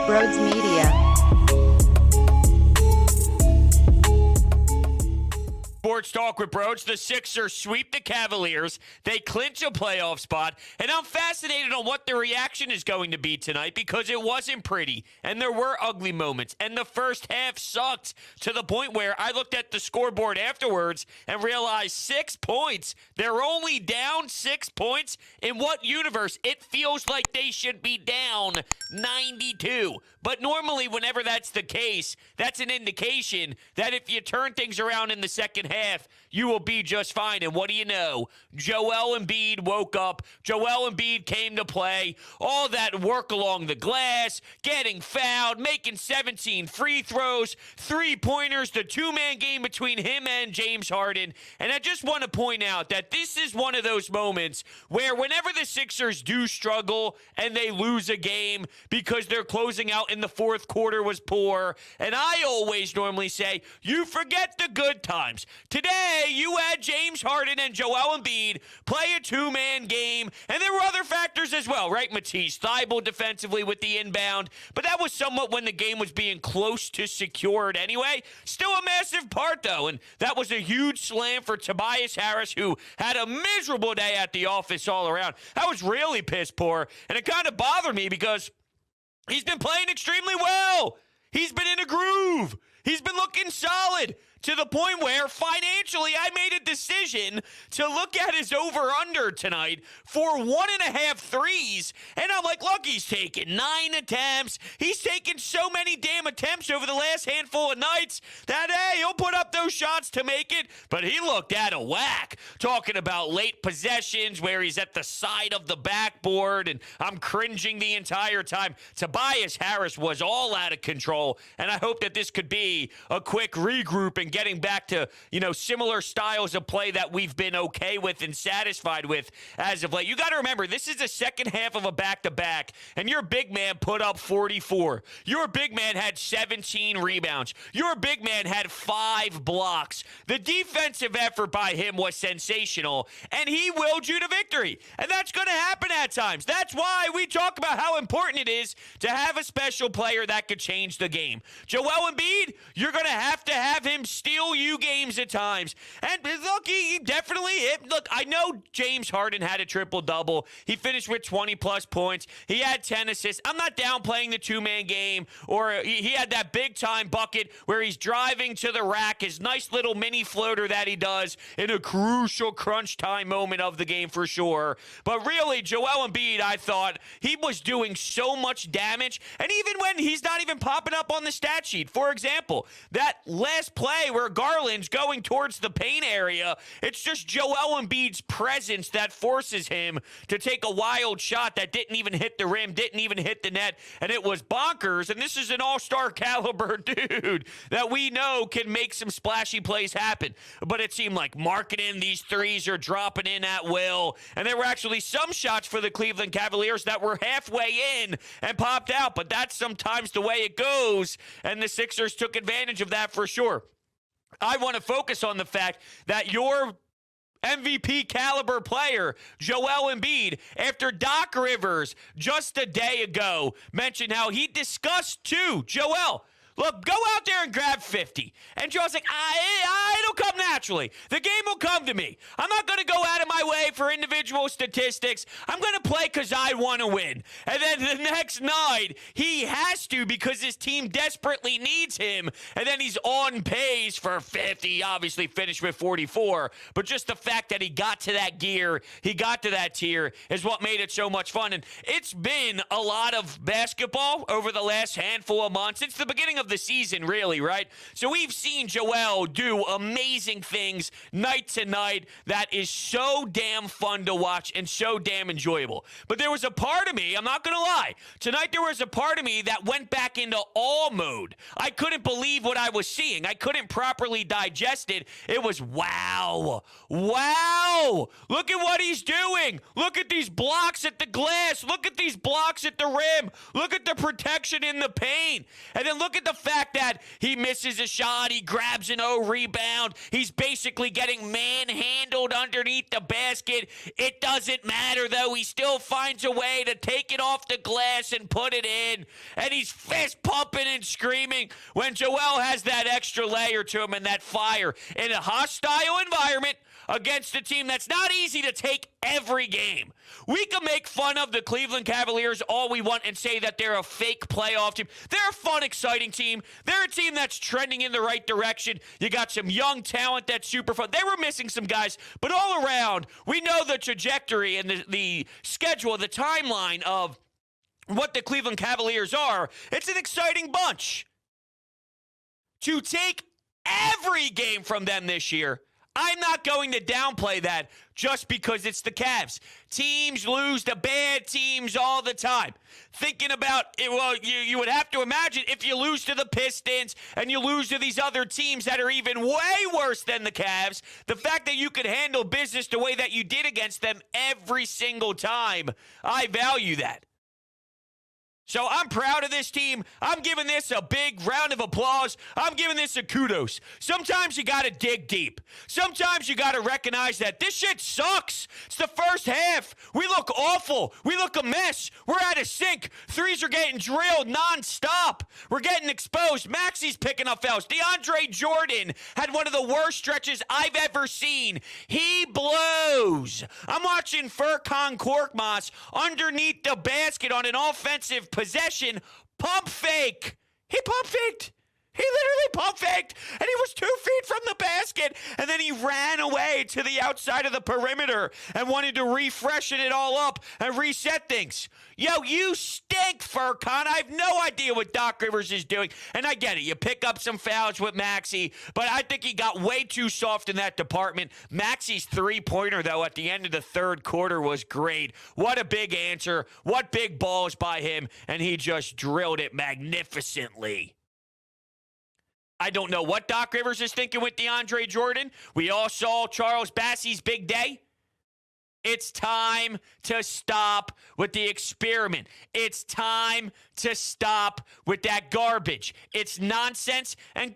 Broads Media. Sports Talk with Broach. The Sixers sweep the Cavaliers. They clinch a playoff spot. And I'm fascinated on what the reaction is going to be tonight because it wasn't pretty. And there were ugly moments. And the first half sucked to the point where I looked at the scoreboard afterwards and realized 6 points. They're only down 6 points. In what universe? It feels like they should be down 92. But normally, whenever that's the case, that's an indication that if you turn things around in the second half, you will be just fine. And what do you know? Joel Embiid woke up. Joel Embiid came to play. All that work along the glass, getting fouled, making 17 free throws, three-pointers, the two-man game between him and James Harden. And I just want to point out that this is one of those moments where whenever the Sixers do struggle and they lose a game because they're closing out in the fourth quarter was poor, and I always normally say, you forget the good times. Today, you had James Harden and Joel Embiid play a two-man game, and there were other factors as well, right? Matisse Thybulle defensively with the inbound, but that was somewhat when the game was being close to secured anyway. Still a massive part, though, and that was a huge slam for Tobias Harris, who had a miserable day at the office all around. I was really piss poor, and it kind of bothered me because he's been playing extremely well. He's been in a groove. He's been looking solid to the point where financially I made a decision to look at his over-under tonight for 1.5 threes. And I'm like, look, he's taken 9 attempts. He's taken so many damn attempts over the last handful of nights that, hey, he'll put up those shots to make it. But he looked out of whack, talking about late possessions where he's at the side of the backboard, and I'm cringing the entire time. Tobias Harris was all out of control, and I hope that this could be a quick regroup and getting back to, similar styles of play that we've been okay with and satisfied with as of late. You got to remember, this is the second half of a back-to-back, and your big man put up 44. Your big man had 17 rebounds. Your big man had 5 blocks. The defensive effort by him was sensational, and he willed you to victory. And that's going to happen at times. That's why we talk about how important it is to have a special player that could change the game. Joel Embiid, you're going to have him steal you games at times. And look, he definitely hit. Look, I know James Harden had a triple-double. He finished with 20-plus points. He had 10 assists. I'm not downplaying the two-man game, or he had that big-time bucket where he's driving to the rack, his nice little mini floater that he does in a crucial crunch time moment of the game for sure. But really, Joel Embiid, I thought, he was doing so much damage. And even when he's not even popping up on the stat sheet, for example, that last play where Garland's going towards the paint area, it's just Joel Embiid's presence that forces him to take a wild shot that didn't even hit the rim, didn't even hit the net, and it was bonkers. And this is an all-star caliber dude that we know can make some splashy plays happen. But it seemed like marketing, these threes are dropping in at will, and there were actually some shots for the Cleveland Cavaliers that were halfway in and popped out, but that's sometimes the way it goes, and the Sixers took advantage of that for sure. I want to focus on the fact that your MVP caliber player, Joel Embiid, after Doc Rivers just a day ago mentioned how he discussed too, Joel, look, go out there and grab 50. And Joel's like, it'll come naturally. The game will come to me. I'm not going to go out of my way for individual statistics. I'm going to play because I want to win. And then the next night, he has to because his team desperately needs him. And then he's on pace for 50. Obviously finished with 44. But just the fact that he got to that gear, he got to that tier, is what made it so much fun. And it's been a lot of basketball over the last handful of months. It's the beginning of the season, really, right? So we've seen Joel do amazing things night to night that is so damn fun to watch and so damn enjoyable. But there was a part of me, I'm not going to lie, tonight there was a part of me that went back into awe mode. I couldn't believe what I was seeing. I couldn't properly digest it. It was wow. Wow. Look at what he's doing. Look at these blocks at the glass. Look at these blocks at the rim. Look at the protection in the paint. And then look at the The fact that he misses a shot, he grabs an O rebound, he's basically getting manhandled underneath the basket. It doesn't matter, though. He still finds a way to take it off the glass and put it in. And he's fist pumping and screaming when Joel has that extra layer to him and that fire in a hostile environment against a team that's not easy to take every game. We can make fun of the Cleveland Cavaliers all we want and say that they're a fake playoff team. They're a fun, exciting team. They're a team that's trending in the right direction. You got some young talent that's super fun. They were missing some guys, but all around, we know the trajectory and the schedule, the timeline of what the Cleveland Cavaliers are. It's an exciting bunch. To take every game from them this year, I'm not going to downplay that just because it's the Cavs. Teams lose to bad teams all the time. Thinking about it, well, you would have to imagine if you lose to the Pistons and you lose to these other teams that are even way worse than the Cavs, the fact that you could handle business the way that you did against them every single time, I value that. So I'm proud of this team. I'm giving this a big round of applause. I'm giving this a kudos. Sometimes you got to dig deep. Sometimes you got to recognize that this shit sucks. It's the first half. We look awful. We look a mess. We're out of sync. Threes are getting drilled nonstop. We're getting exposed. Maxi's picking up fouls. DeAndre Jordan had one of the worst stretches I've ever seen. He blows. I'm watching Furkan Korkmaz underneath the basket on an offensive possession, pump fake. He pump faked. He literally pump faked, and he was 2 feet from the basket, and then he ran away to the outside of the perimeter and wanted to refreshen it all up and reset things. Yo, you stink, Furkan. I have no idea what Doc Rivers is doing, and I get it. You pick up some fouls with Maxey, but I think he got way too soft in that department. Maxey's three-pointer, though, at the end of the third quarter was great. What a big answer. What big balls by him, and he just drilled it magnificently. I don't know what Doc Rivers is thinking with DeAndre Jordan. We all saw Charles Bassey's big day. It's time to stop with the experiment. It's time to stop with that garbage. It's nonsense, and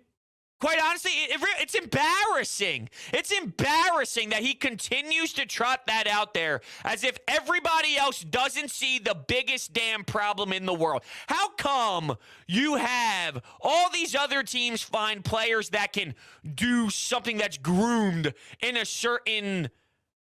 quite honestly, it's embarrassing. It's embarrassing that he continues to trot that out there as if everybody else doesn't see the biggest damn problem in the world. How come you have all these other teams find players that can do something that's groomed in a certain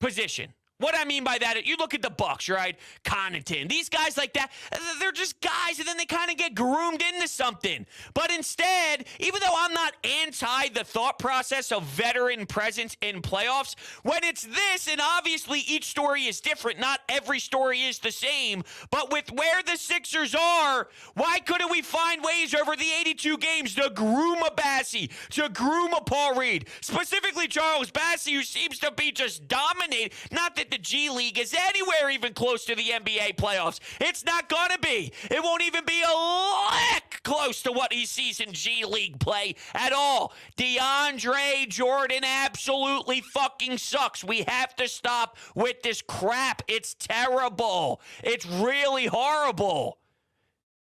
position? What I mean by that, you look at the Bucks, right? Connaughton, these guys like that, they're just guys, and then they kind of get groomed into something. But instead, even though I'm not anti the thought process of veteran presence in playoffs, when it's this, and obviously each story is different, not every story is the same, but with where the Sixers are, why couldn't we find ways over the 82 games to groom a Bassey, to groom a Paul Reed, specifically Charles Bassey, who seems to be just dominating, not that the G League is anywhere even close to the NBA playoffs. It's not going to be. It won't even be a lick close to what he sees in G League play at all. DeAndre Jordan absolutely fucking sucks. We have to stop with this crap. It's terrible. It's really horrible.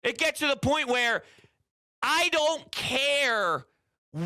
It gets to the point where I don't care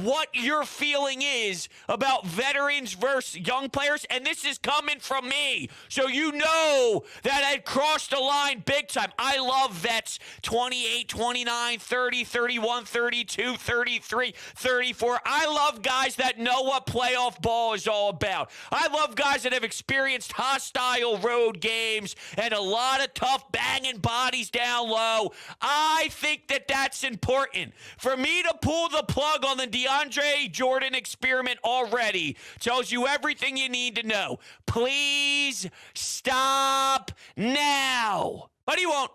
what your feeling is about veterans versus young players, and this is coming from me, so you know that I crossed the line big time. I love vets 28, 29, 30, 31, 32, 33, 34. I love guys that know what playoff ball is all about. I love guys that have experienced hostile road games and a lot of tough banging bodies down low. I think that that's important. For me to pull the plug on the DeAndre Jordan experiment already tells you everything you need to know. Please stop now. But he won't.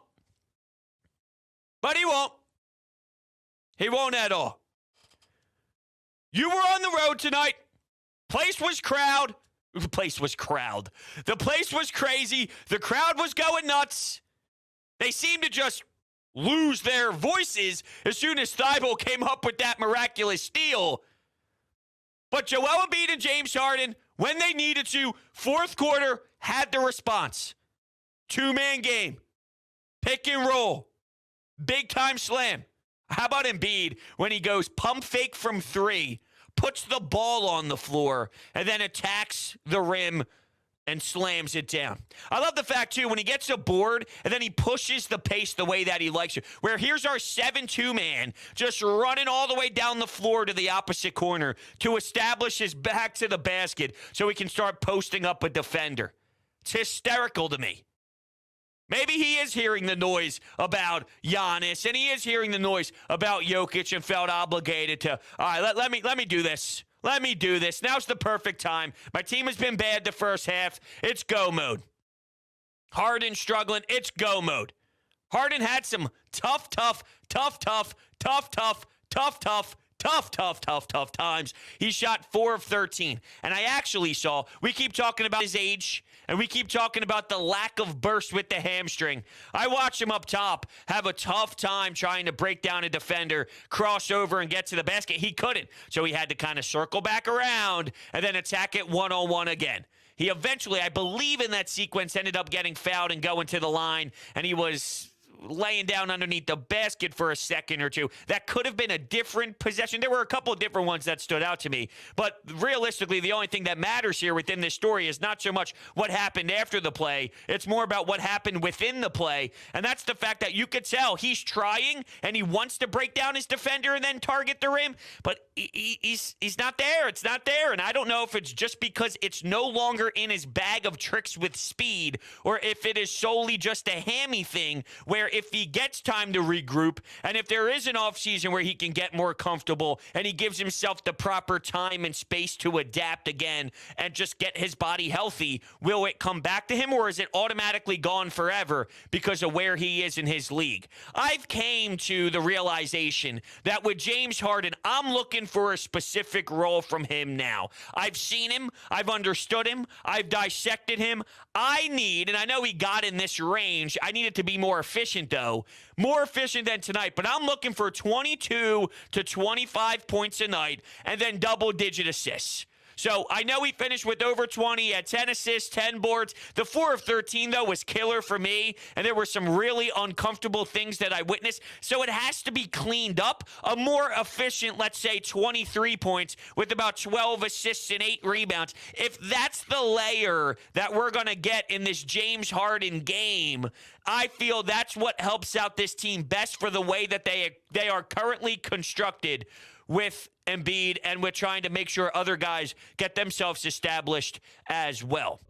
But he won't. He won't at all. You were on the road tonight. Place was crowd. The place was crowd. The place was crazy. The crowd was going nuts. They seemed to just lose their voices as soon as Thibault came up with that miraculous steal. But Joel Embiid and James Harden, when they needed to, fourth quarter, had the response. Two-man game. Pick and roll. Big-time slam. How about Embiid when he goes pump fake from 3, puts the ball on the floor, and then attacks the rim and slams it down? I love the fact, too, when he gets a board and then he pushes the pace the way that he likes to, where here's our 7-2 man just running all the way down the floor to the opposite corner to establish his back to the basket so he can start posting up a defender. It's hysterical to me. Maybe he is hearing the noise about Giannis, and he is hearing the noise about Jokic and felt obligated to, all right, let me do this. Let me do this. Now's the perfect time. My team has been bad the first half. It's go mode. Harden struggling. It's go mode. Harden had some tough times. He shot 4 of 13. And I actually saw, we keep talking about his age, and we keep talking about the lack of burst with the hamstring. I watched him up top have a tough time trying to break down a defender, cross over, and get to the basket. He couldn't. So he had to kind of circle back around and then attack it one-on-one again. He eventually, I believe in that sequence, ended up getting fouled and going to the line, and he was laying down underneath the basket for a second or two. That could have been a different possession. There were a couple of different ones that stood out to me. But realistically, the only thing that matters here within this story is not so much what happened after the play. It's more about what happened within the play. And that's the fact that you could tell he's trying and he wants to break down his defender and then target the rim. But he's not there. It's not there. And I don't know if it's just because it's no longer in his bag of tricks with speed, or if it is solely just a hammy thing where if he gets time to regroup, and if there is an offseason where he can get more comfortable and he gives himself the proper time and space to adapt again and just get his body healthy, will it come back to him, or is it automatically gone forever because of where he is in his league? I've came to the realization that with James Harden, I'm looking for a specific role from him now. I've seen him. I've understood him. I've dissected him. I need, and I know he got in this range, I need it to be more efficient, though. More efficient than tonight. But I'm looking for 22 to 25 points a night and then double-digit assists. So I know he finished with over 20, had 10 assists, 10 boards. The 4 of 13, though, was killer for me, and there were some really uncomfortable things that I witnessed. So it has to be cleaned up. A more efficient, let's say, 23 points with about 12 assists and 8 rebounds. If that's the layer that we're going to get in this James Harden game, I feel that's what helps out this team best for the way that they are currently constructed with Embiid, and we're trying to make sure other guys get themselves established as well.